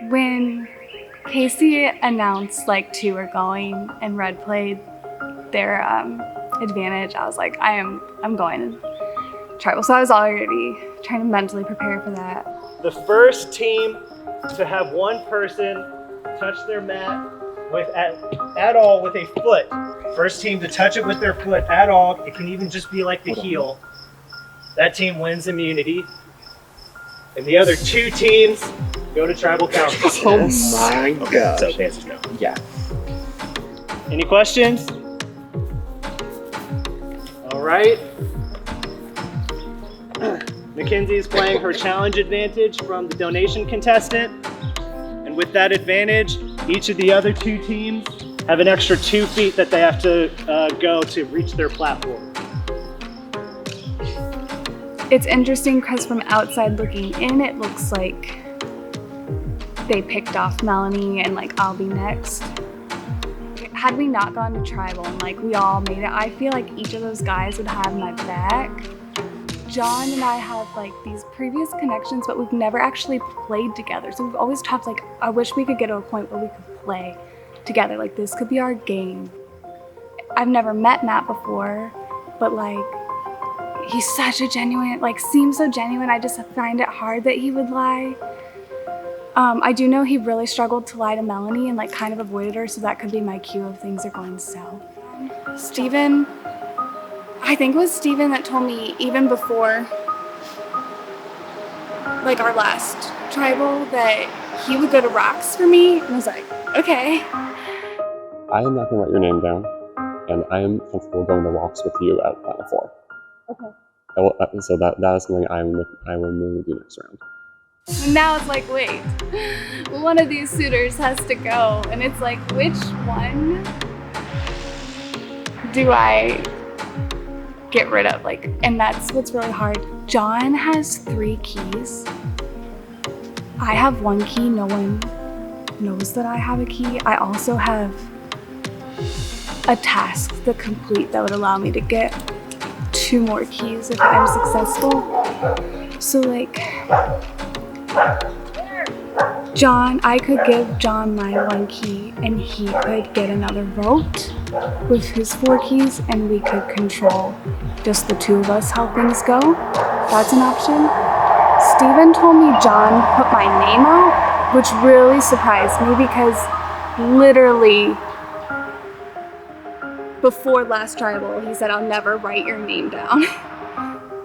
When Casey announced like 2 were going and Red played their advantage, I was like, I'm going to tribal. So I was already trying to mentally prepare for that. The first team to have one person touch their mat with at all with a foot. First team to touch it with their foot at all. It can even just be like the heel. That team wins immunity. And the other 2 teams go to tribal council. Oh my gosh. So the answer's no. Yeah. Any questions? All right. Mackenzie's playing her challenge advantage from the donation contestant. And with that advantage, each of the other 2 teams have an extra 2 feet that they have to go to reach their platform. It's interesting because from outside looking in, it looks like they picked off Melanie and like I'll be next. Had we not gone to tribal and like we all made it, I feel like each of those guys would have my back. John and I have like these previous connections, but we've never actually played together. So we've always talked like, I wish we could get to a point where we could play together. Like this could be our game. I've never met Matt before, but like, he's such a genuine, like seems so genuine. I just find it hard that he would lie. I do know he really struggled to lie to Melanie and like kind of avoided her. So that could be my cue of things are going south. Steven, I think it was Steven that told me even before like our last tribal that he would go to rocks for me. And I was like, okay. I am not going to write your name down, and I am comfortable going to walks with you at Final 4. Okay. So that is something I will move you next round. Now it's like, wait, one of these suitors has to go. And it's like, which one do I get rid of? Like, and that's what's really hard. John has 3 keys. I have 1 key. No one knows that I have a key. I also have a task to complete that would allow me to get 2 more keys if I'm successful. So like, John, I could give John my 1 key and he could get another vote with his 4 keys and we could control just the 2 of us how things go. That's an option. Steven told me John put my name out, which really surprised me because literally before last tribal, he said, I'll never write your name down.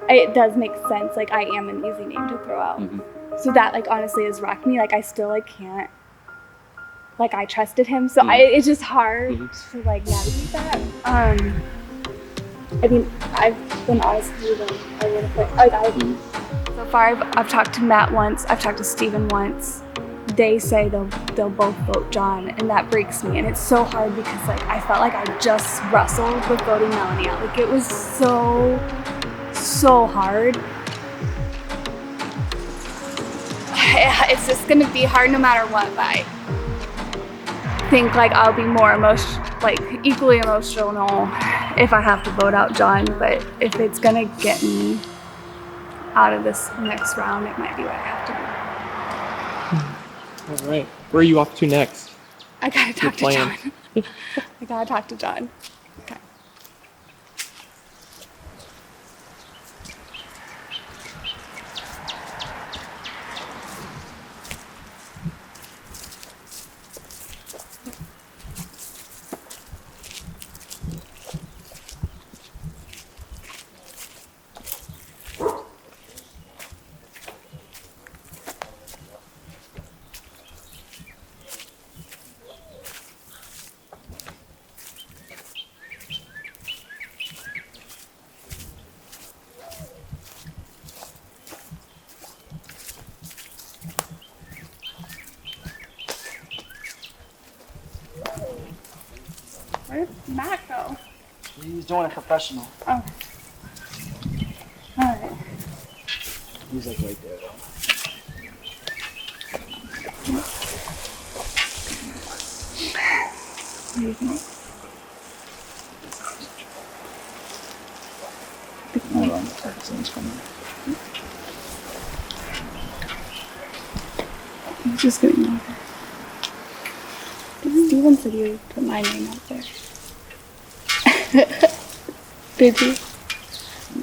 It does make sense. Like I am an easy name to throw out. Mm-hmm. So that like honestly has rocked me. Like I still like can't, like I trusted him. So it's just hard to like navigate that. I mean, I've been honest with you, I would have put, so far I've talked to Matt once, I've talked to Steven once. They say they'll both vote John, and that breaks me. And it's so hard because like I felt like I just wrestled with voting Melanie out. Like it was so hard. It's just gonna be hard no matter what, but I think like I'll be more equally emotional if I have to vote out John, but if it's gonna get me out of this next round, it might be what I have to do. All right. Where are you off to next? I gotta talk to John. I gotta talk to John. Okay. Where did Matt go? He's doing it professional. Oh. Alright. He's like right there though. What do you think? Hold on, someone's coming. Just getting over. Steven said you put my name out there. Did you?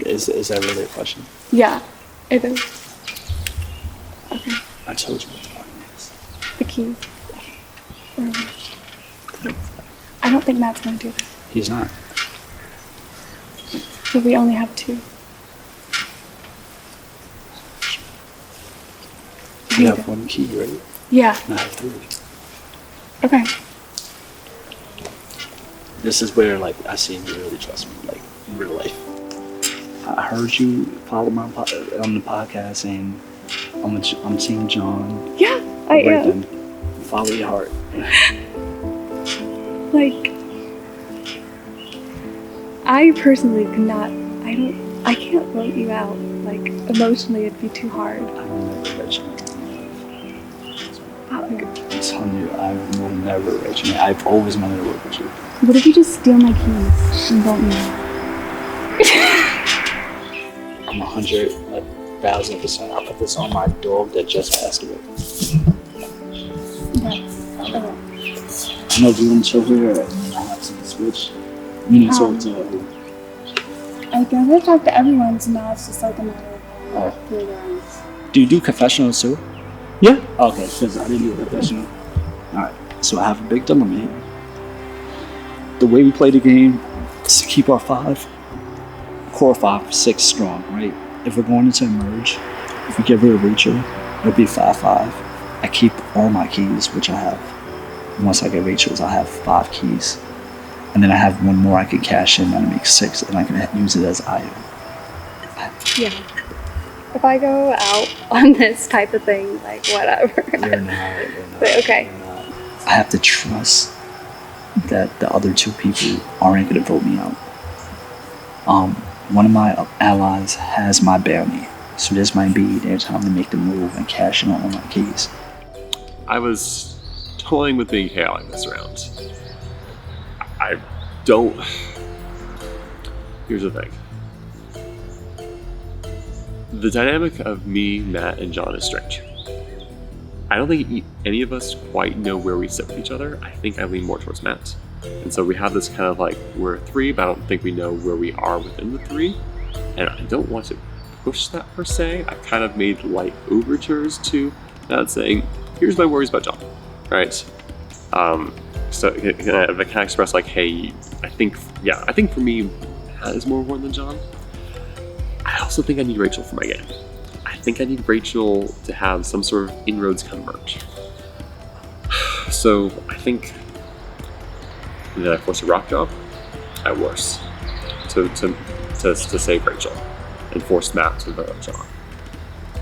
Is that really a question? Yeah, it is. Okay. I told you what the fucking is. The keys. I don't think Matt's gonna do that. He's not. But we only have 2. You have 1 key, right? Yeah. And I have 3. Okay. This is where, like, I see you really trust me, like, in real life. I heard you follow my on the podcast saying, I'm Team John. Yeah, I am. Follow your heart. Like, I personally could not. I can't vote you out. Like, emotionally, it'd be too hard. I will never let you. Like, I'm telling you, I will never let you. I've always wanted to work with you. what if you just steal my keys and vote me out? I'm 100,000%. I'll put this on my dog that just passed away. Okay. I know you want to chill here and I have some switch. You need to talk to I gotta talk to everyone, so now it's just like a matter Oh. of through their eyes. Do you do confessionals too? Yeah. Okay, because I didn't do a confessional. Alright, so I have a big dilemma here. The way we play the game is to keep our core 5, 6 strong, right? If we're going into a merge, if we get rid of Rachel, it'll be 5-5. I keep all my keys, which I have. Once I get Rachel's, I have 5 keys. And then I have 1 more I can cash in and make 6, and I can use it as item. Yeah. If I go out on this type of thing, like whatever. You're not. But okay. You're not. I have to trust that the other 2 people aren't going to vote me out. One of my allies has my bounty, so this might be their time to make the move and cash in on all my keys. I was toying with being chaotic this round. I don't. Here's the thing. The dynamic of me, Matt, and John is strange. I don't think any of us quite know where we sit with each other. I think I lean more towards Matt. And so we have this kind of like, we're 3, but I don't think we know where we are within the 3. And I don't want to push that per se. I kind of made light overtures to Matt saying, here's my worries about John, right? So if I can express like, hey, I think for me, Matt is more important than John. I also think I need Rachel for my game. I think I need Rachel to have some sort of inroads come merge. So I think that I force a rock job at worst to save Rachel and force Matt to vote John.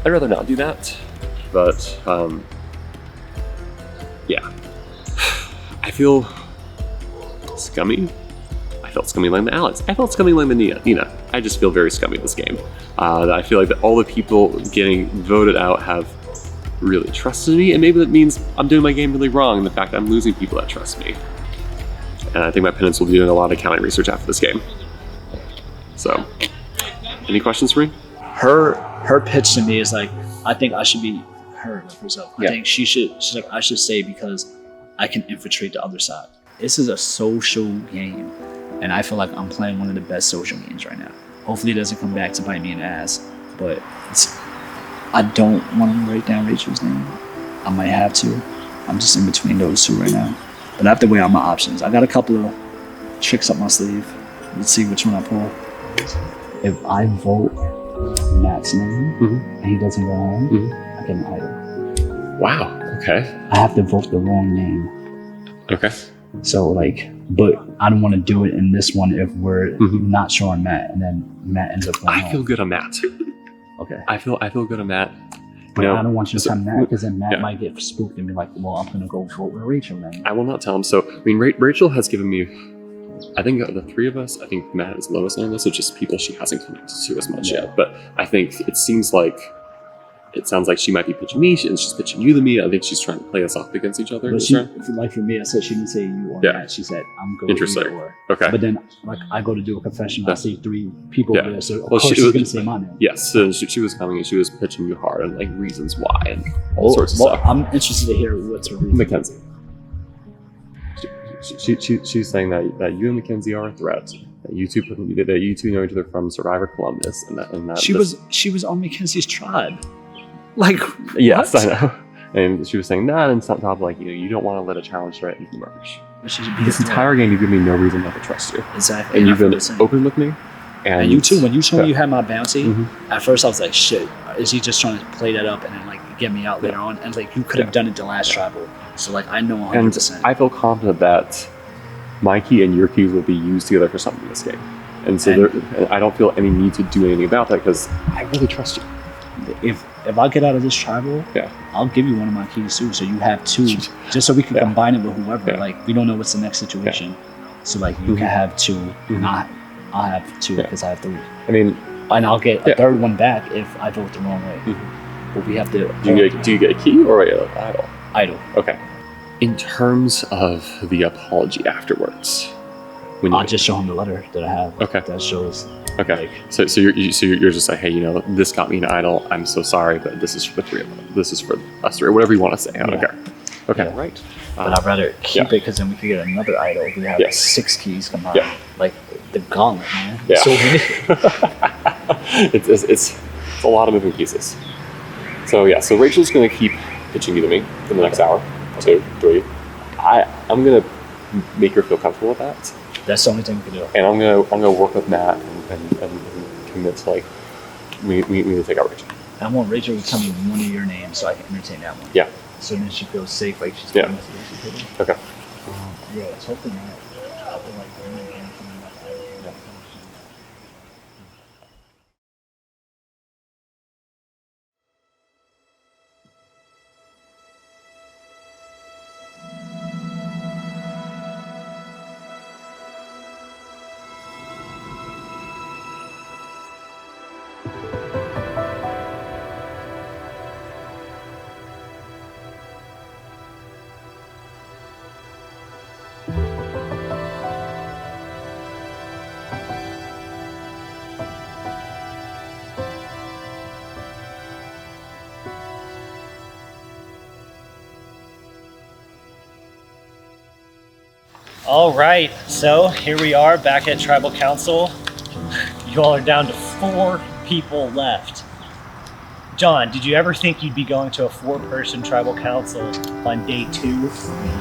I'd rather not do that, but yeah. I feel scummy. I felt scummy like the Alex. I felt scummy like the Nina. I just feel very scummy this game. I feel like that all the people getting voted out have really trusted me, and maybe that means I'm doing my game really wrong, and the fact that I'm losing people that trust me. And I think my opponents will be doing a lot of accounting research after this game. So, any questions for me? Her pitch to me is like, I think I should be her, like herself. Yeah. I think she's like, I should say because I can infiltrate the other side. This is a social game, and I feel like I'm playing one of the best social games right now. Hopefully it doesn't come back to bite me in the ass, but I don't want to write down Rachel's name. I might have to. I'm just in between those 2 right now. But I have to weigh out my options. I got a couple of tricks up my sleeve. Let's see which one I pull. If I vote Matt's name and he doesn't go home, I get an item. Wow. Okay. I have to vote the wrong name. Okay. So like, but I don't want to do it in this one if we're not showing Matt, and then Matt ends up going I home. feel good on Matt. Okay. I feel good on Matt. But No. I don't want you to tell Matt, because then Matt Yeah. might get spooked and be like, well, I'm going to go vote with Rachel then. I will not tell him. So, I mean, Rachel has given me, I think the 3 of us, I think Matt is lowest on the list, so just people she hasn't connected to as much yet. But I think it seems like it sounds like she might be pitching me, and she's pitching you to me. I think she's trying to play us off against each other. But she, like for me, I said she didn't say you or Yeah. Matt. She said I'm going Interesting. either or. Okay. But then, like, I go to do a confession, I see 3 people Yeah. there, so of Well, course she she's was- gonna say my name. Yes, so she was coming and she was pitching you hard and like reasons why and all sorts of Well, stuff. I'm interested to hear what's her reason. Mackenzie. She's saying that you and Mackenzie are a threat. That you two know each other from Survivor Columbus, and that She was on Mackenzie's tribe. Like, yes, what? I know. And she was saying that, and on top of like you don't want to let a challenge threaten you merge. This entire game, you've given me no reason not to trust you, Exactly. and you've been Listen. open with me. And you too, when you told me Yeah. you had my bounty, Mhm. at first I was like, shit, is he just trying to play that up and then like get me out later on? And like, you could have done it the last tribal. So like, I know 100%. And I feel confident that my key and your keys will be used together for something in this game. And so and I don't feel any need to do anything about that because I really trust you. If I get out of this tribal, Yeah. I'll give you one of my keys too. So you have 2, just so we can Yeah. combine it with whoever. Yeah. Like, we don't know what's the next situation. So like, you can have 2, and I'll have 2 Yeah. because I have 3. I mean, And I'll get a Yeah. 3rd one back if I vote the wrong way. But we have to do you get a key or an idol? idle. Okay. In terms of the apology afterwards, when you I'll just show him the letter that I have. Okay. That shows. okay, so you're just like, hey, this got me an idol. I'm so sorry, but this is for the 3 of them. This is for us 3, or whatever you want to say. I don't Yeah. care. Okay, Yeah. right. But I'd rather keep it because then we could get another idol. We have Yes. 6 keys combined. Yeah. Like the gauntlet, man. Yeah. So many. it's a lot of moving pieces. So yeah, so Rachel's gonna keep pitching you to me for the next hour, 2, 3. I'm gonna make her feel comfortable with that, That's the only thing we can do. and I'm gonna work with Matt and commit to like we need to take out Rachel. I want Rachel to tell me one of your names so I can entertain that one. Yeah. So then she feels safe, like she's Yeah. telling us what she could do. Okay. Yeah, it's hoping that. I feel like we're gonna get something like that. All right, so here we are back at Tribal Council. You all are down to 4 people left. John, did you ever think you'd be going to a 4-person Tribal Council on day 2?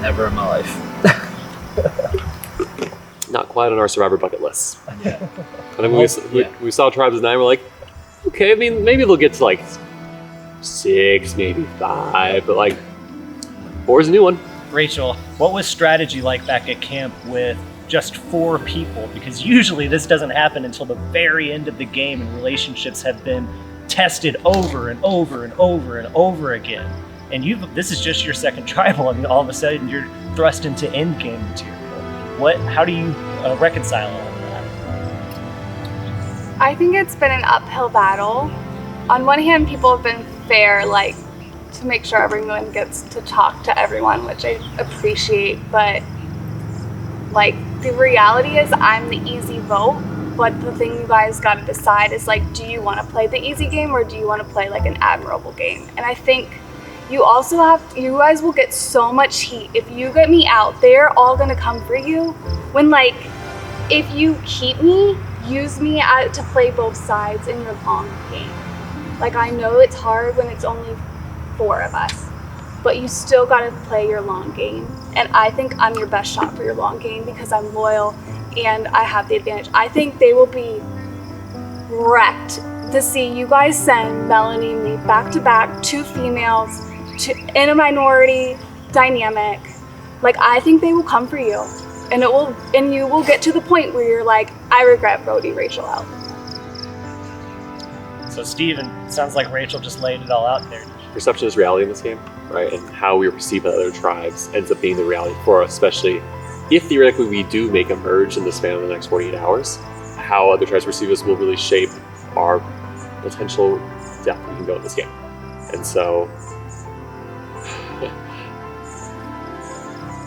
Never in my life. Not quite on our Survivor bucket list. Yeah. I think we saw Tribes at 9. We're like, okay, I mean, maybe they'll get to like 6, maybe 5, but like 4 is a new one. Rachel, what was strategy like back at camp with just 4 people? Because usually this doesn't happen until the very end of the game and relationships have been tested over and over and over and over again. And this is just your 2nd tribal. I mean, all of a sudden you're thrust into end game material. How do you reconcile all of that? I think it's been an uphill battle. On one hand, people have been fair, like to make sure everyone gets to talk to everyone, which I appreciate, but like the reality is I'm the easy vote, but the thing you guys got to decide is like, do you want to play the easy game or do you want to play like an admirable game? And I think you guys will get so much heat if you get me out. They're all gonna come for you when like, if you keep me, use me to play both sides in your long game. Like, I know it's hard when it's only 4 of us, but you still gotta play your long game. And I think I'm your best shot for your long game because I'm loyal and I have the advantage. I think they will be wrecked to see you guys send Melanie and me back to back, 2 females, in a minority dynamic. Like, I think they will come for you, and you will get to the point where you're like, I regret voting Rachel out. So Steven, sounds like Rachel just laid it all out there. Perception is reality in this game, right? And how we are perceived by other tribes ends up being the reality for us, especially if theoretically we do make a merge in the span of the next 48 hours. How other tribes perceive us will really shape our potential depth we can go in this game. And so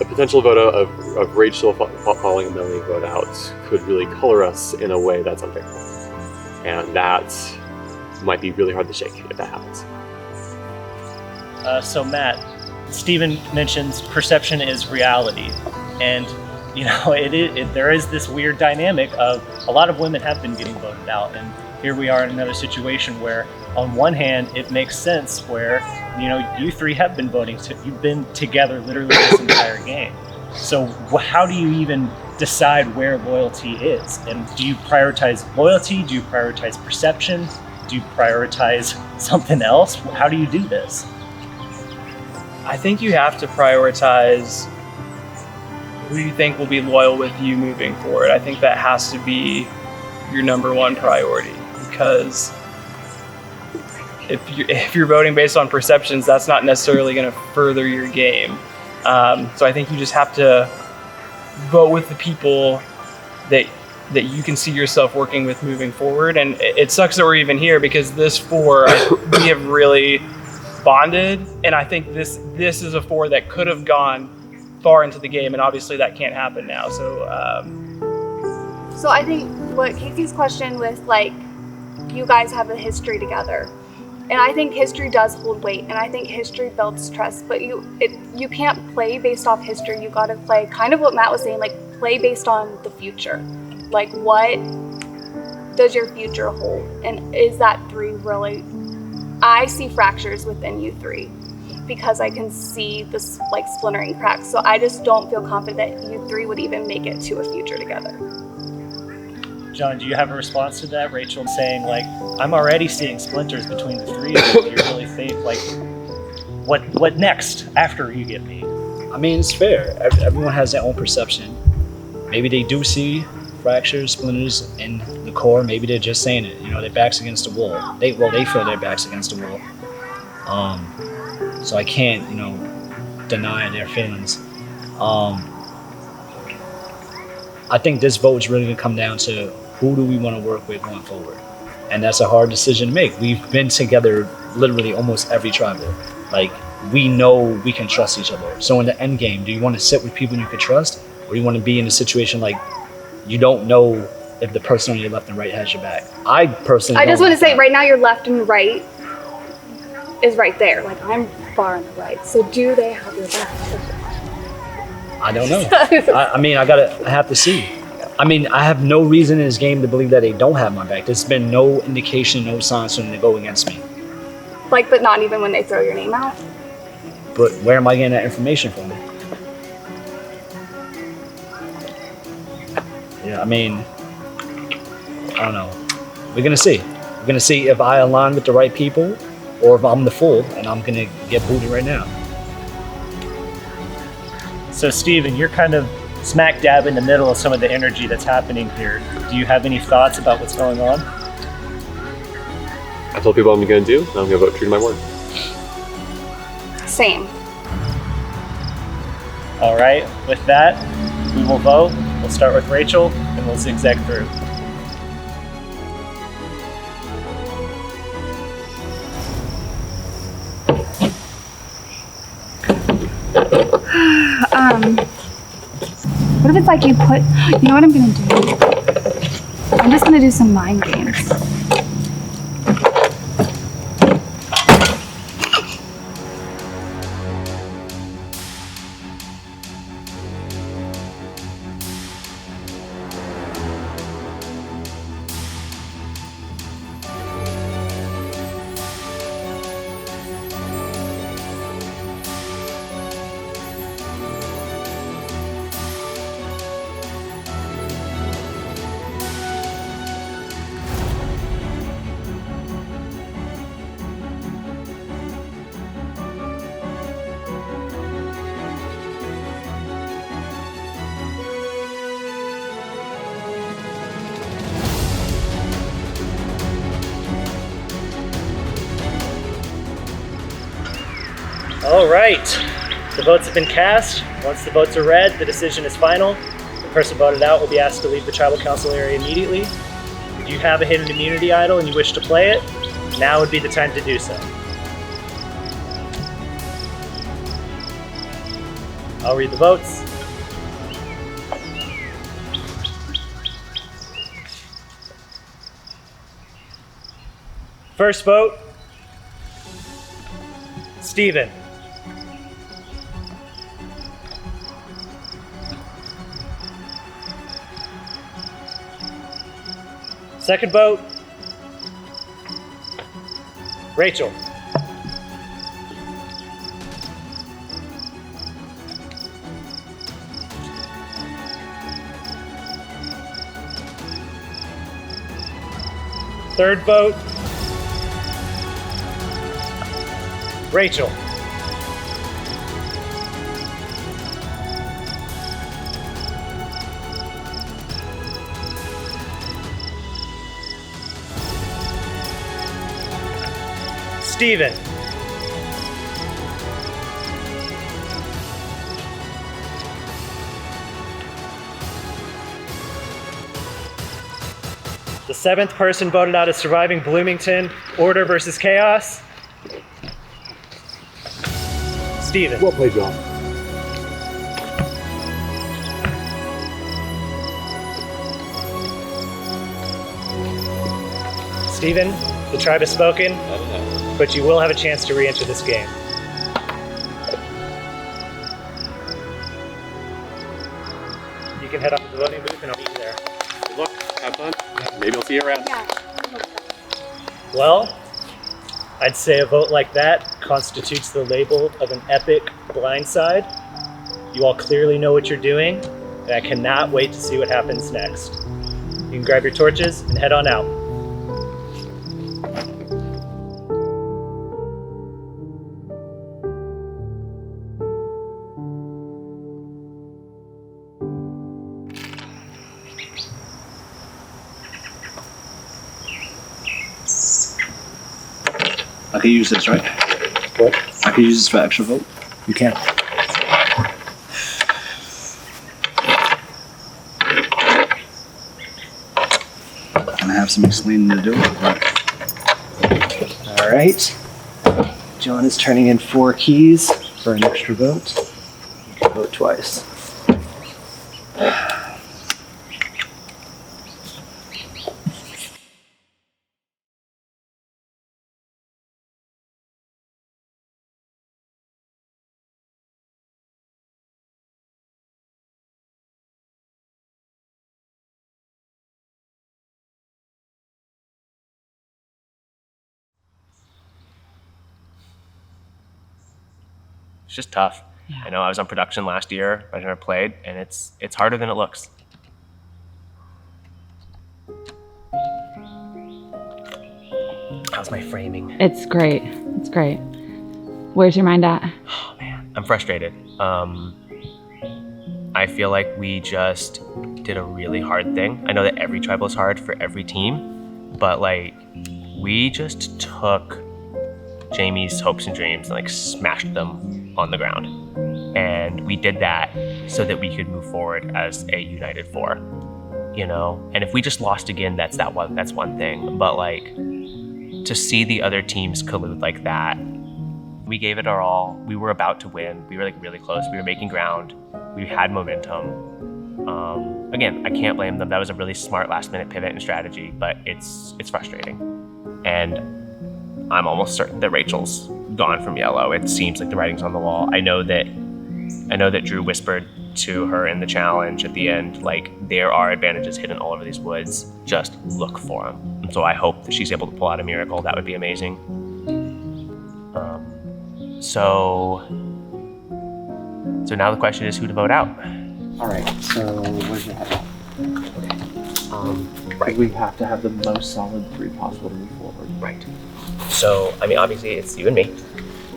a potential vote of Rachel following a Melanie vote out could really color us in a way that's unfavorable. And that might be really hard to shake if that happens. So Matt, Stephen mentions perception is reality. And you know, there is this weird dynamic of a lot of women have been getting voted out. And here we are in another situation where on one hand, it makes sense where, you know, you three have been voting, you've been together literally this entire game. So how do you even decide where loyalty is? And do you prioritize loyalty? Do you prioritize perception? Do you prioritize something else? How do you do this? I think you have to prioritize who you think will be loyal with you moving forward. I think that has to be your number one priority, because if you're voting based on perceptions, that's not necessarily going to further your game. So I think you just have to vote with the people that you can see yourself working with moving forward. And it sucks that we're even here, because this four, we have really bonded. And I think this is a four that could have gone far into the game, and obviously that can't happen now. So I think what Casey's question with, like, you guys have a history together. And I think history does hold weight, and I think history builds trust, but you can't play based off history. You gotta play kind of what Matt was saying, like play based on the future. Like, what does your future hold? And is that three really, I see fractures within you three because I can see this like splintering cracks. So I just don't feel confident that you three would even make it to a future together. John, do you have a response to that? Rachel saying, like, I'm already seeing splinters between the three of you. You really think, like, what next after you get me? I mean, it's fair. Everyone has their own perception. Maybe they do see fractures, splinters in the core. Maybe they're just saying it. You know, their back's against the wall. They feel their back's against the wall. So I can't, you know, deny their feelings. I think this vote is really gonna come down to who do we want to work with going forward, and that's a hard decision to make. We've been together literally almost every tribal. Like, we know we can trust each other. So in the end game, do you want to sit with people you can trust, or do you want to be in a situation like you don't know if the person on your left and right has your back? I just want to say, right now your left and right is right there. Like, I'm far on the right. So do they have your back? I don't know. I have to see. I mean, I have no reason in this game to believe that they don't have my back. There's been no indication, no signs for them to go against me. Like, but not even when they throw your name out? But where am I getting that information from? Yeah, I mean, I don't know. We're gonna see. We're gonna see if I align with the right people, or if I'm the fool and I'm gonna get booted right now. So Steven, you're kind of smack dab in the middle of some of the energy that's happening here. Do you have any thoughts about what's going on? I told people I'm going to do, and I'm going to vote true to my word. Same. All right, with that, we will vote. We'll start with Rachel, and we'll zigzag through. What if it's like you know what I'm gonna do? I'm just gonna do some mind games. All right, the votes have been cast. Once the votes are read, the decision is final. The person voted out will be asked to leave the tribal council area immediately. If you have a hidden immunity idol and you wish to play it, now would be the time to do so. I'll read the votes. First vote, Steven. Second vote, Rachel. Third vote, Rachel. Steven. The seventh person voted out as surviving Bloomington, order versus chaos. Steven. Well played, John. Steven, the tribe has spoken, but you will have a chance to re-enter this game. You can head off to the voting booth and I'll meet you there. Good luck. Have fun. Maybe I'll see you around. Well, I'd say a vote like that constitutes the label of an epic blindside. You all clearly know what you're doing, and I cannot wait to see what happens next. You can grab your torches and head on out. I can use this, right? What? I can use this for extra vote. You can. I have some explaining to do. But All right. John is turning in 4 keys for an extra vote. You can vote twice. It's just tough. Yeah. I know I was on production last year. I never played, and it's harder than it looks. How's my framing? It's great. It's great. Where's your mind at? Oh man, I'm frustrated. I feel like we just did a really hard thing. I know that every tribal is hard for every team, but like we just took Jamie's hopes and dreams and like smashed them on the ground. And we did that so that we could move forward as a united four, you know? And if we just lost again, that's one thing. But like to see the other teams collude like that, we gave it our all. We were about to win. We were like really close. We were making ground. We had momentum. Again, I can't blame them. That was a really smart last minute pivot and strategy, but it's frustrating. And I'm almost certain that Rachel's gone from yellow. It seems like the writing's on the wall. I know that Drew whispered to her in the challenge at the end, like, there are advantages hidden all over these woods. Just look for them. And so I hope that she's able to pull out a miracle. That would be amazing. So now the question is who to vote out. All right, so where's your head at? Right. We have to have the most solid 3 possible to move forward. Right. So, I mean, obviously it's you and me.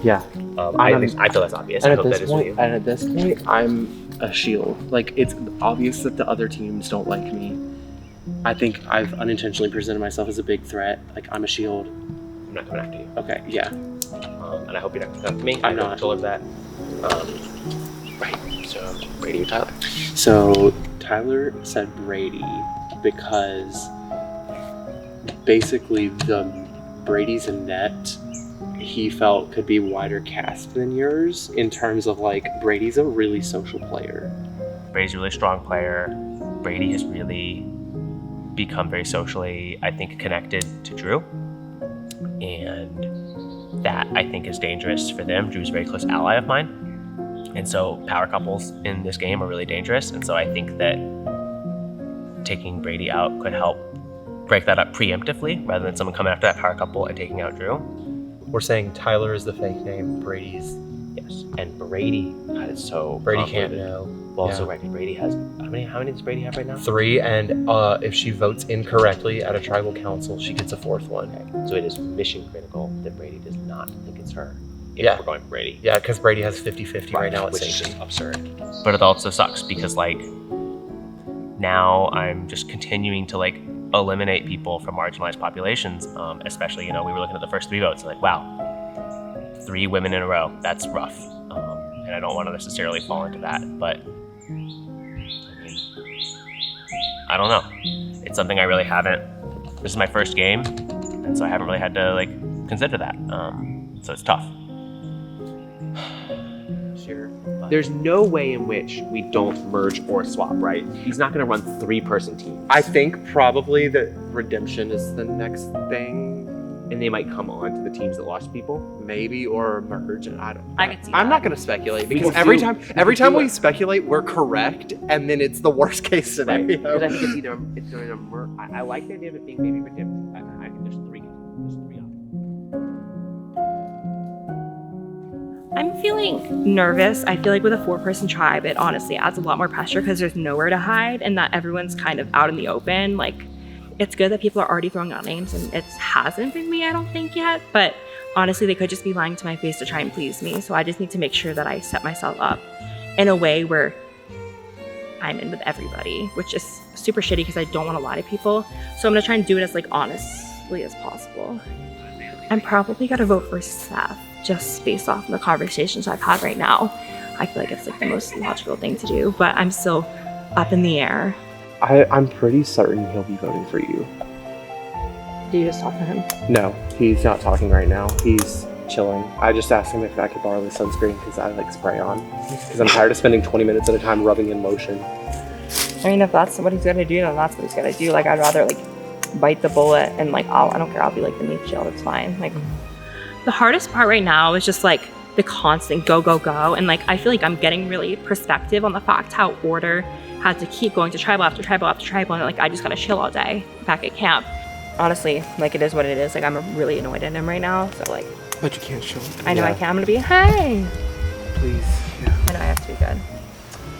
Yeah. I feel that's obvious. I hope that is with you. And at this point, I'm a shield. Like, it's obvious that the other teams don't like me. I think I've unintentionally presented myself as a big threat. Like, I'm a shield. I'm not coming after you. Okay, yeah. And I hope you're not coming after me. I'm I have not. control of that. Right. So, Brady or Tyler? So Tyler said Brady because basically Brady's a net he felt could be wider cast than yours in terms of like Brady's a really social player. Brady's a really strong player. Brady has really become very socially, I think, connected to Drew. And that, I think, is dangerous for them. Drew's a very close ally of mine. And so power couples in this game are really dangerous. And so I think that taking Brady out could help break that up preemptively rather than someone coming after that power couple and taking out Drew. We're saying Tyler is the fake name, Brady's. Yes. And Brady is so Brady can't convoluted. know. Well, Yeah. so right, Brady has how many does Brady have right now? 3, and if she votes incorrectly at a tribal council, she gets a 4th one. Okay. So it is mission critical that Brady does not think it's her. If Yeah. we're going for Brady. Yeah, because Brady has 50-50 right now at which is safety. just absurd. But it also sucks because like now I'm just continuing to like eliminate people from marginalized populations. Especially, we were looking at the first 3 votes, like, wow, 3 women in a row. That's rough. And I don't want to necessarily fall into that, but I mean, I don't know. It's something I really haven't. This is my first game, and so I haven't really had to like consider that. So it's tough. Sure. There's no way in which we don't merge or swap, right? He's not going to run 3-person teams. I think probably that redemption is the next thing, And they might come on to the teams that lost people. maybe, or merge. And I can see I'm that. not going to speculate We because can every do- time we can do we it. speculate, we're correct, and then it's the worst case scenario. Because I think it's either I like the idea of it being maybe redemption. I think there's 3 options. I'm feeling nervous. I feel like with a 4-person tribe, it honestly adds a lot more pressure because there's nowhere to hide and that everyone's kind of out in the open. Like, it's good that people are already throwing out names and it hasn't been me, I don't think yet. But honestly, they could just be lying to my face to try and please me. So I just need to make sure that I set myself up in a way where I'm in with everybody, which is super shitty because I don't want to lie to people. So I'm gonna try and do it as like honestly as possible. I'm probably gonna vote for Seth, just based off of the conversations I've had right now. I feel like it's like the most logical thing to do, but I'm still up in the air. I'm pretty certain he'll be voting for you. Do you just talk to him? No, he's not talking right now. He's chilling. I just asked him if I could borrow the sunscreen because I like spray on. Because I'm tired of spending 20 minutes at a time rubbing in lotion. I mean, if that's what he's gonna do, then that's what he's gonna do. Like, I'd rather like bite the bullet and like, I don't care, I'll be like the meat shield, it's fine. Like, the hardest part right now is just like the constant go, go, go. And like, I feel like I'm getting really perspective on the fact how Order had to keep going to tribal after tribal after tribal. And like, I just gotta chill all day back at camp. Honestly, like, it is what it is. Like, I'm really annoyed at him right now. So like, But you can't show. I know I can. I'm gonna be, hey. Please. Yeah. I know I have to be good.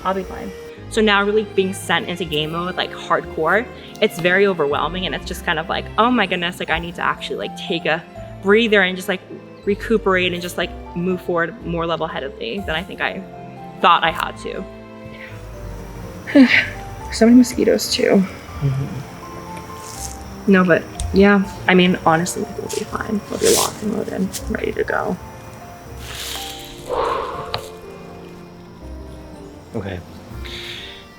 I'll be fine. So now really being sent into game mode, like hardcore, it's very overwhelming and it's just kind of like, oh my goodness, like I need to actually like take a breather and just like recuperate and just like move forward more level-headedly than I think I thought I had to. So many mosquitoes too. No, but yeah, I mean, honestly, we'll be fine. We'll be locked and loaded, ready to go. Okay.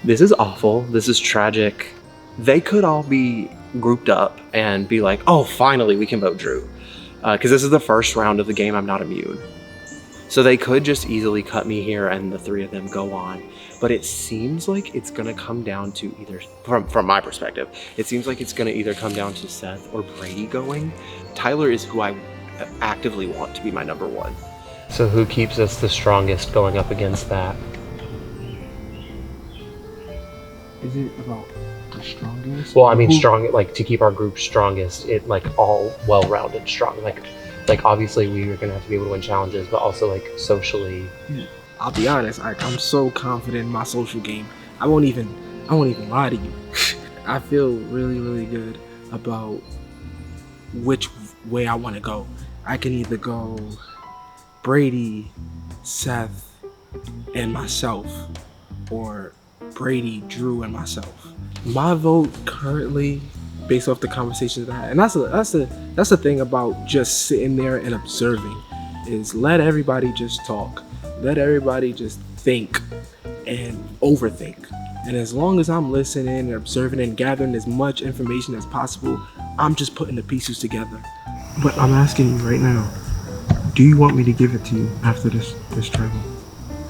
This is awful. This is tragic. They could all be grouped up and be like, oh, finally we can vote Drew. Because this is the first round of the game, I'm not immune. So they could just easily cut me here and the 3 of them go on. But it seems like it's going to come down to either, from my perspective, it seems like it's going to either come down to Seth or Brady going. Tyler is who I actively want to be my number 1. So who keeps us the strongest going up against that? Is it about the strongest? Well, I mean, strong, like to keep our group strongest, it like all well-rounded strong. Like obviously we are gonna have to be able to win challenges, but also like socially. I'll be honest. I'm so confident in my social game. I won't even lie to you. I feel really, really good about which way I want to go. I can either go Brady, Seth, and myself, or Brady, Drew, and myself. My vote currently, based off the conversations that I had, and that's the thing about just sitting there and observing, is let everybody just talk, let everybody just think and overthink. And as long as I'm listening and observing and gathering as much information as possible, I'm just putting the pieces together. But I'm asking you right now, Do you want me to give it to you after this tribal?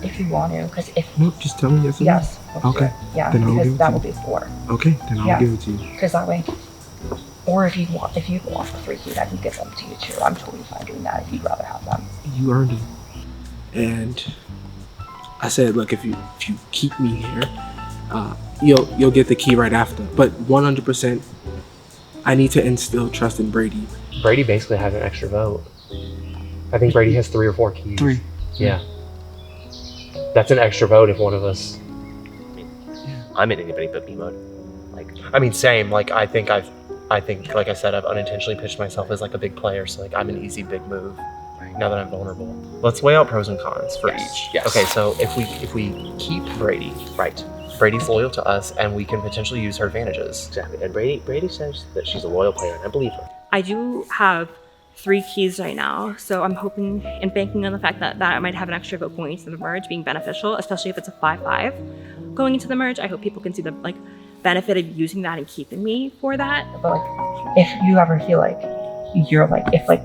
If you want to, because if No, just tell me yes or no. yes, let's do Okay. it. Yeah, Then I'll give because it that to will you. be 4. Okay, then I'll Yeah. give it to you. Because that way, or if you want the 3 keys, I can give them to you too. I'm totally fine doing that if you'd rather have them. You earned it. And I said, look, if you keep me here, you'll get the key right after. But 100%, I need to instill trust in Brady. Brady basically has an extra vote. I think Brady has 3 or 4 keys. 3. Yeah. That's an extra vote if one of us. I'm in anybody but me mode. Like, I mean, same. Like, I think, like I said, I've unintentionally pitched myself as like a big player. So like, I'm an easy big move now that I'm vulnerable. Let's weigh out pros and cons for each. Yes. Okay, so if we keep Brady, right? Brady's loyal to us, and we can potentially use her advantages. exactly. And Brady says that she's a loyal player, and I believe her. I do have 3 keys right now, so I'm hoping and banking on the fact that I might have an extra vote going into the merge being beneficial, especially if it's a 5-5 going into the merge. I hope people can see the benefit of using that and keeping me for that. But if you ever feel like you're if we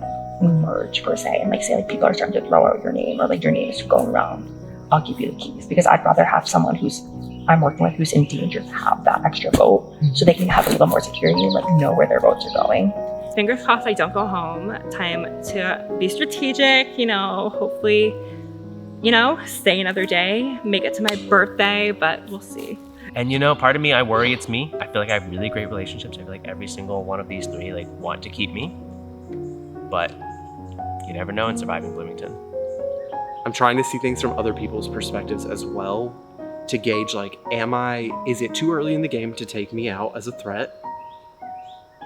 merge per se, and say people are starting to throw out your name or your name is going around, I'll give you the keys because I'd rather have someone who's I'm working with who's in danger to have that extra vote, so they can have a little more security and know where their votes are going. Fingers crossed I don't go home. Time to be strategic, hopefully, stay another day, make it to my birthday, but we'll see. And part of me, I worry it's me. I feel like I have really great relationships. I feel like every single one of these 3 want to keep me. But you never know in surviving Bloomington. I'm trying to see things from other people's perspectives as well to gauge is it too early in the game to take me out as a threat?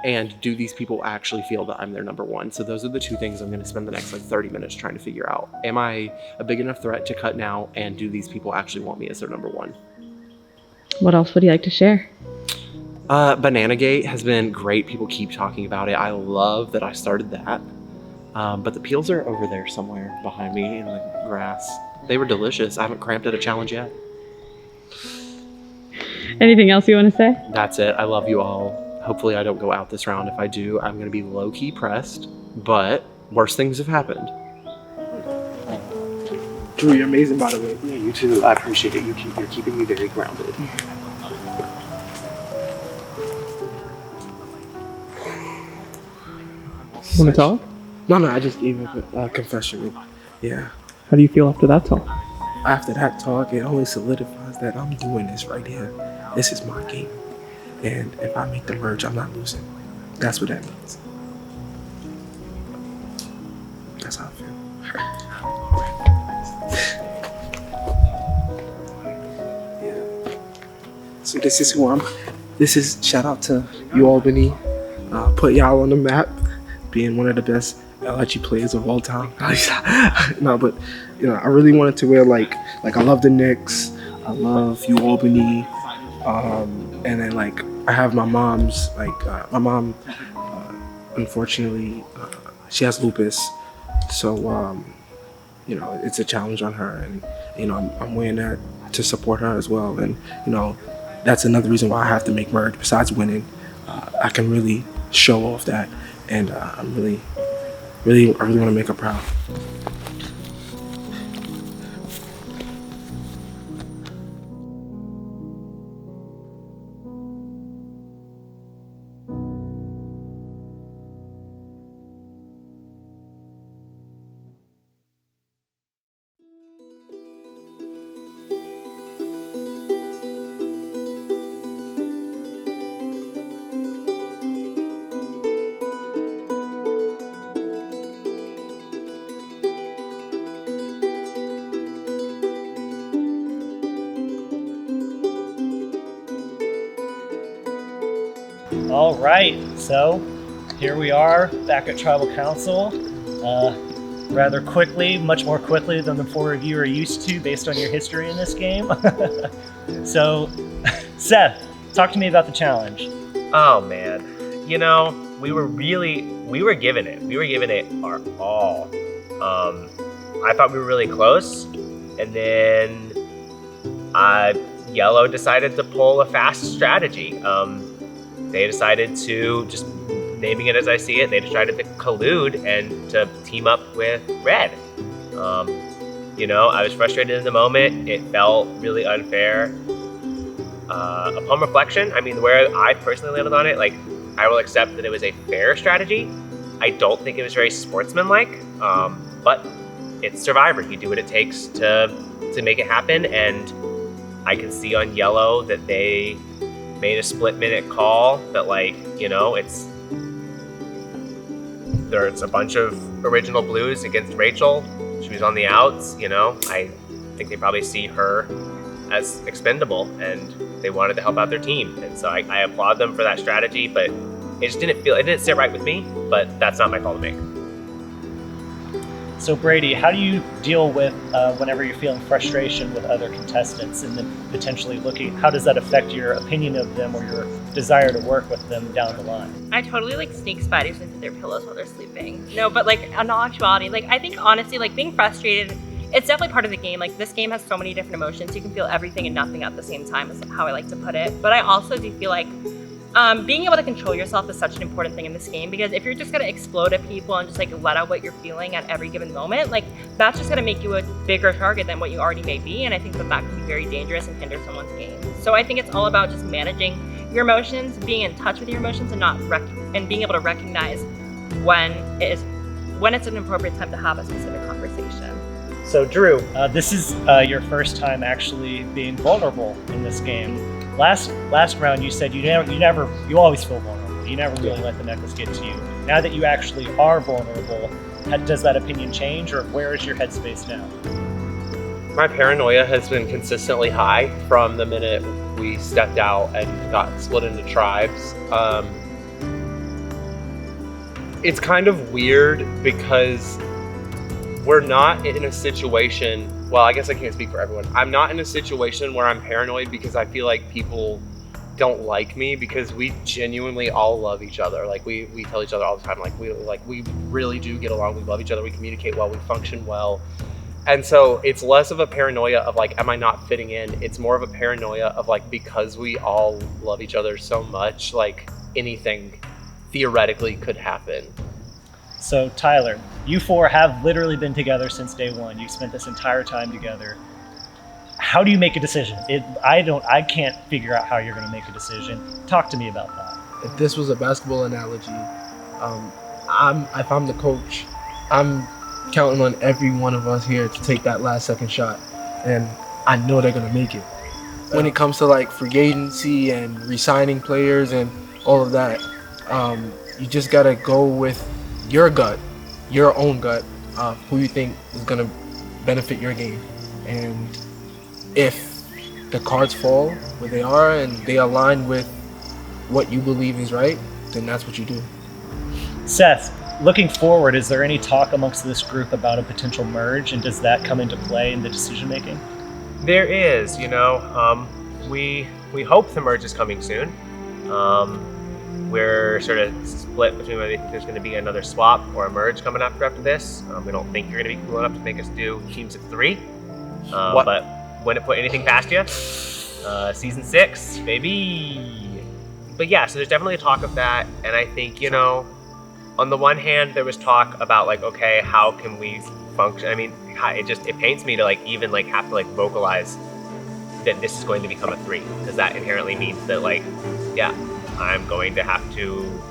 And do these people actually feel that I'm their number 1? So those are the 2 things I'm going to spend the next 30 minutes trying to figure out. Am I a big enough threat to cut now? And do these people actually want me as their number 1? What else would you like to share? Bananagate has been great. People keep talking about it. I love that I started that. But the peels are over there somewhere behind me in the grass. They were delicious. I haven't cramped at a challenge yet. Anything else you want to say? That's it. I love you all. Hopefully I don't go out this round. If I do, I'm going to be low-key pressed. But worse things have happened. Drew, you're amazing, by the way. Yeah, you too. I appreciate it. You're keeping me very grounded. Want to talk? No, I just gave up a confession. Yeah. How do you feel after that talk? After that talk, it only solidifies that I'm doing this right here. This is my game. And if I make the merge, I'm not losing. That's what that means. That's how I feel. Yeah. So this is who I'm. This is shout out to UAlbany. Put y'all on the map, being one of the best LHG players of all time. No, but I really wanted to wear I love the Knicks. I love UAlbany. And then I have my mom's my mom unfortunately she has lupus, so it's a challenge on her, and I'm wearing that to support her as well, and that's another reason why I have to make merge. Besides winning, I can really show off that, and I really want to make her proud. All right, so here we are back at Tribal Council. Rather quickly, much more quickly than the 4 of you are used to based on your history in this game. So, Seth, talk to me about the challenge. Oh man, we were giving it. We were giving it our all. I thought we were really close, and then Yellow decided to pull a fast strategy. They decided to just naming it as I see it. They decided to collude and to team up with red. You know, I was frustrated in the moment. It felt really unfair. Upon reflection, I mean, where I personally landed on it, like, I will accept that it was a fair strategy. I don't think it was very sportsmanlike, but it's Survivor. You do what it takes to make it happen, and I can see on yellow that they made a split-minute call that, like, you know, there's a bunch of original blues against Rachel. She was on the outs, you know. I think they probably see her as expendable, and they wanted to help out their team. And so I applaud them for that strategy, but it didn't sit right with me, but that's not my call to make. So Brady, how do you deal with whenever you're feeling frustration with other contestants, and then potentially how does that affect your opinion of them or your desire to work with them down the line? I totally like sneak spiders into their pillows while they're sleeping. No, but like in all actuality, like I think honestly, like being frustrated, it's definitely part of the game. Like this game has so many different emotions. You can feel everything and nothing at the same time is how I like to put it. But I also do feel like being able to control yourself is such an important thing in this game, because if you're just gonna explode at people and just like let out what you're feeling at every given moment, like that's just gonna make you a bigger target than what you already may be. And I think that can be very dangerous and hinder someone's game. So I think it's all about just managing your emotions, being in touch with your emotions, and being able to recognize when it's an appropriate time to have a specific conversation. So Drew, this is your first time actually being vulnerable in this game. Last round, you said you always feel vulnerable. You never really let the necklace get to you. Now that you actually are vulnerable, does that opinion change, or where is your headspace now? My paranoia has been consistently high from the minute we stepped out and got split into tribes. It's kind of weird because we're not in a situation, well, I guess I can't speak for everyone. I'm not in a situation where I'm paranoid because I feel like people don't like me, because we genuinely all love each other. Like we tell each other all the time, we really do get along. We love each other. We communicate well. We function well. And so it's less of a paranoia of like, am I not fitting in? It's more of a paranoia of like, because we all love each other so much, like anything theoretically could happen. So Tyler, you four have literally been together since day one. You've spent this entire time together. How do you make a decision? I can't figure out how you're going to make a decision. Talk to me about that. If this was a basketball analogy, if I'm the coach, I'm counting on every one of us here to take that last second shot, and I know they're going to make it. When it comes to like free agency and re-signing players and all of that, you just got to go with your gut, your own gut, who you think is going to benefit your game. And if the cards fall where they are and they align with what you believe is right, then that's what you do. Seth, looking forward, is there any talk amongst this group about a potential merge, and does that come into play in the decision making? There is, you know, we hope the merge is coming soon. We're sort of split between whether we think there's going to be another swap or a merge coming after this. We don't think you're going to be cool enough to make us do teams of 3. But wouldn't put anything past you. Season 6, baby. But yeah, so there's definitely a talk of that. And I think, you know, on the one hand, there was talk about like, okay, how can we function? I mean, it pains me to like even like have to like vocalize that this is going to become a 3, because that inherently means that like, yeah, I'm going to have to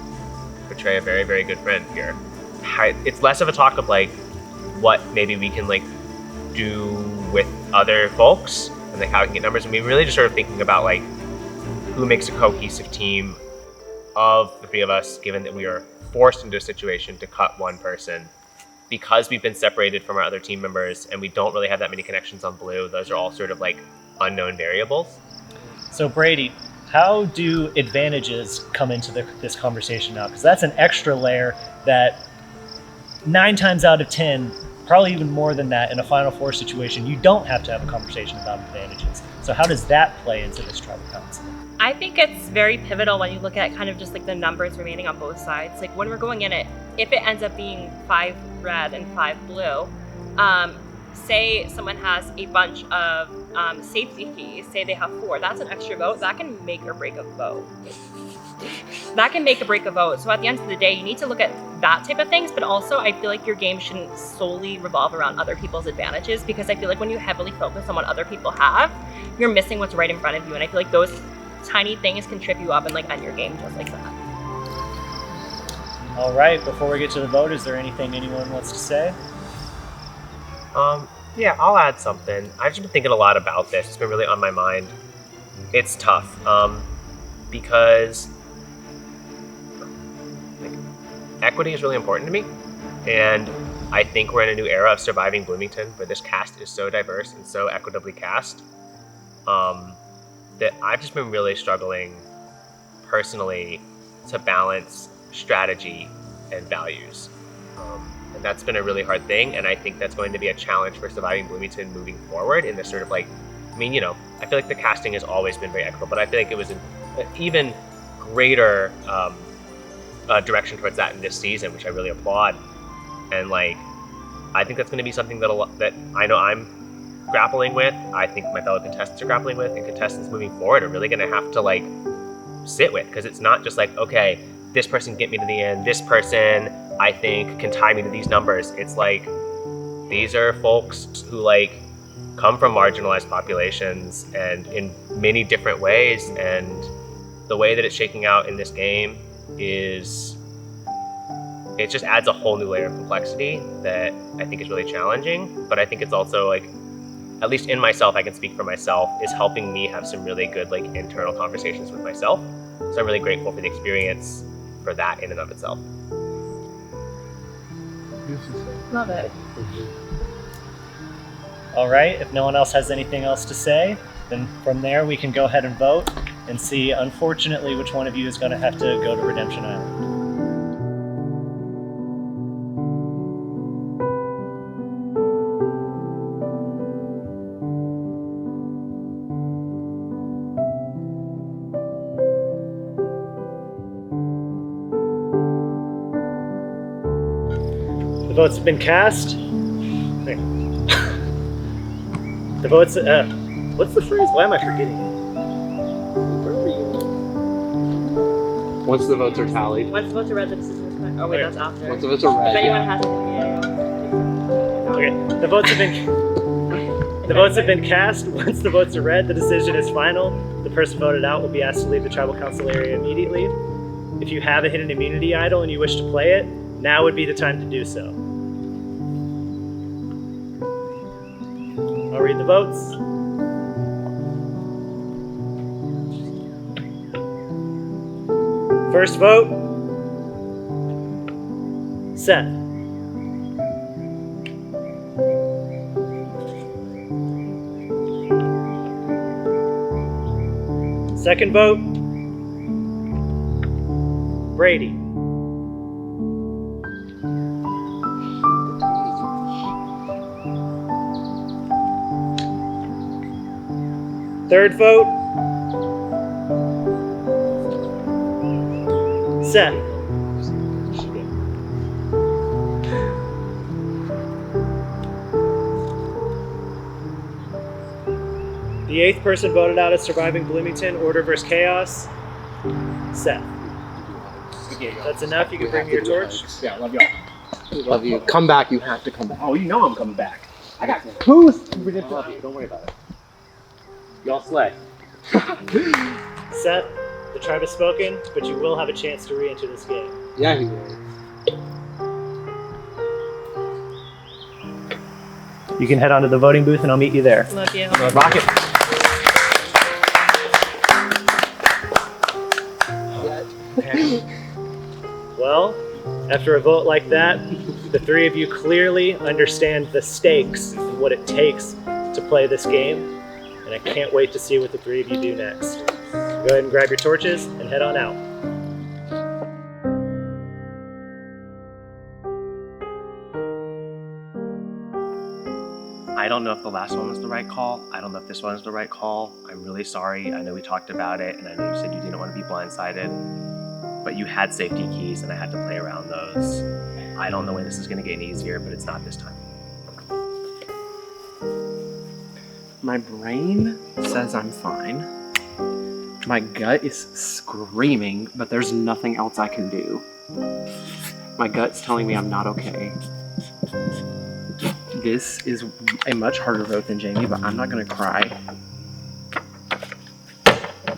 portray a very, very good friend here. It's less of a talk of like what maybe we can like do with other folks and like how we can get numbers. I mean, really just sort of thinking about like who makes a cohesive team of the 3 of us, given that we are forced into a situation to cut one person because we've been separated from our other team members and we don't really have that many connections on blue. Those are all sort of like unknown variables. So Brady, how do advantages come into this conversation now? Because that's an extra layer that 9 times out of 10, probably even more than that, in a Final Four situation, you don't have to have a conversation about advantages. So how does that play into this tribal council? I think it's very pivotal when you look at kind of just like the numbers remaining on both sides. Like when we're going in it, if it ends up being 5 red and 5 blue, say someone has a bunch of safety keys, say they have 4, that's an extra vote, that can make or break a vote. that can make or break a vote. So at the end of the day, you need to look at that type of things, but also I feel like your game shouldn't solely revolve around other people's advantages, because I feel like when you heavily focus on what other people have, you're missing what's right in front of you. And I feel like those tiny things can trip you up and like end your game just like that. All right, before we get to the vote, is there anything anyone wants to say? Yeah, I'll add something. I've just been thinking a lot about this. It's been really on my mind. It's tough because like, equity is really important to me, and I think we're in a new era of surviving Bloomington where this cast is so diverse and so equitably cast that I've just been really struggling personally to balance strategy and values. And that's been a really hard thing, and I think that's going to be a challenge for surviving Bloomington moving forward in this sort of like, I mean, you know, I feel like the casting has always been very equitable, but I feel like it was an even greater direction towards that in this season, which I really applaud. And like, I think that's going to be something that I know I'm grappling with. I think my fellow contestants are grappling with, and contestants moving forward are really going to have to like sit with, because it's not just like, okay, this person can get me to the end, this person I think can tie me to these numbers. It's like, these are folks who like come from marginalized populations and in many different ways, and the way that it's shaking out in this game is, it just adds a whole new layer of complexity that I think is really challenging. But I think it's also like, at least in myself, I can speak for myself, is helping me have some really good like internal conversations with myself. So I'm really grateful for the experience for that in and of itself. Love it. All right, if no one else has anything else to say, then from there we can go ahead and vote and see, unfortunately, which one of you is going to have to go to Redemption Island. The votes have been cast. The votes, what's the phrase? Why am I forgetting it? Where were you? Once the votes are tallied. Once the votes are read, the decision is correct. Oh wait, that's after. Once the votes are read. If anyone has Okay, the votes have been cast. Once the votes are read, the decision is final. The person voted out will be asked to leave the tribal council area immediately. If you have a hidden immunity idol and you wish to play it, now would be the time to do so. I'll read the votes. First vote, Seth. Second vote, Brady. Third vote, Seth. The eighth person voted out as surviving Bloomington, Order versus Chaos, Seth. That's enough, you can bring me your torch. Yeah, love y'all. Love you. Come back, you have to come back. Oh, you know I'm coming back. I got who's Love you, don't worry about it. y'all slay. Seth, the tribe has spoken, but you will have a chance to re-enter this game. Yeah, he will. You can head on to the voting booth and I'll meet you there. Love you. Rocket. Well, after a vote like that, the three of you clearly understand the stakes and what it takes to play this game, and I can't wait to see what the three of you do next. Go ahead and grab your torches and head on out. I don't know if the last one was the right call. I don't know if this one is the right call. I'm really sorry. I know we talked about it, and I know you said you didn't want to be blindsided, but you had safety keys, and I had to play around those. I don't know when this is going to get any easier, but it's not this time. My brain says I'm fine. My gut is screaming, but there's nothing else I can do. My gut's telling me I'm not okay. This is a much harder vote than Jamie, but I'm not gonna cry.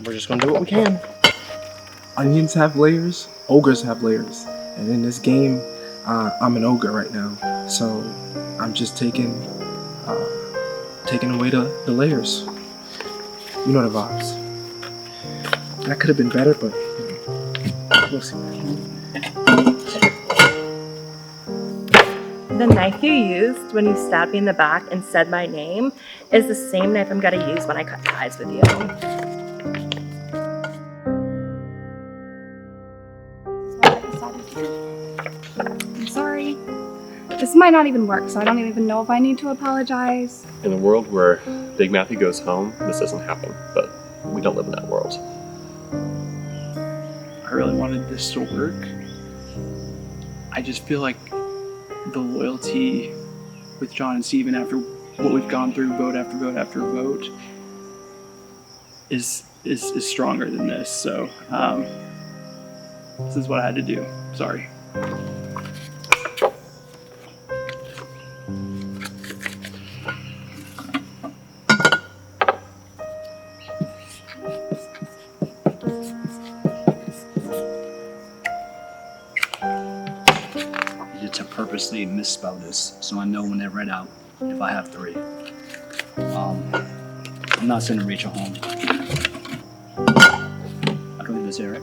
We're just gonna do what we can. Onions have layers, ogres have layers. And in this game, I'm an ogre right now. So I'm just taking away the layers. You know the vibes. That could have been better, but we'll see. The knife you used when you stabbed me in the back and said my name is the same knife I'm gonna use when I cut ties with you. I'm sorry. This might not even work, so I don't even know if I need to apologize. In a world where Big Matthew goes home, this doesn't happen, but we don't live in that world. I really wanted this to work. I just feel like the loyalty with John and Steven after what we've gone through, vote after vote after vote, is stronger than this. So this is what I had to do. Sorry. To purposely misspell this so I know when they read out if I have 3. I'm not sending Rachel home. I can leave this here, right?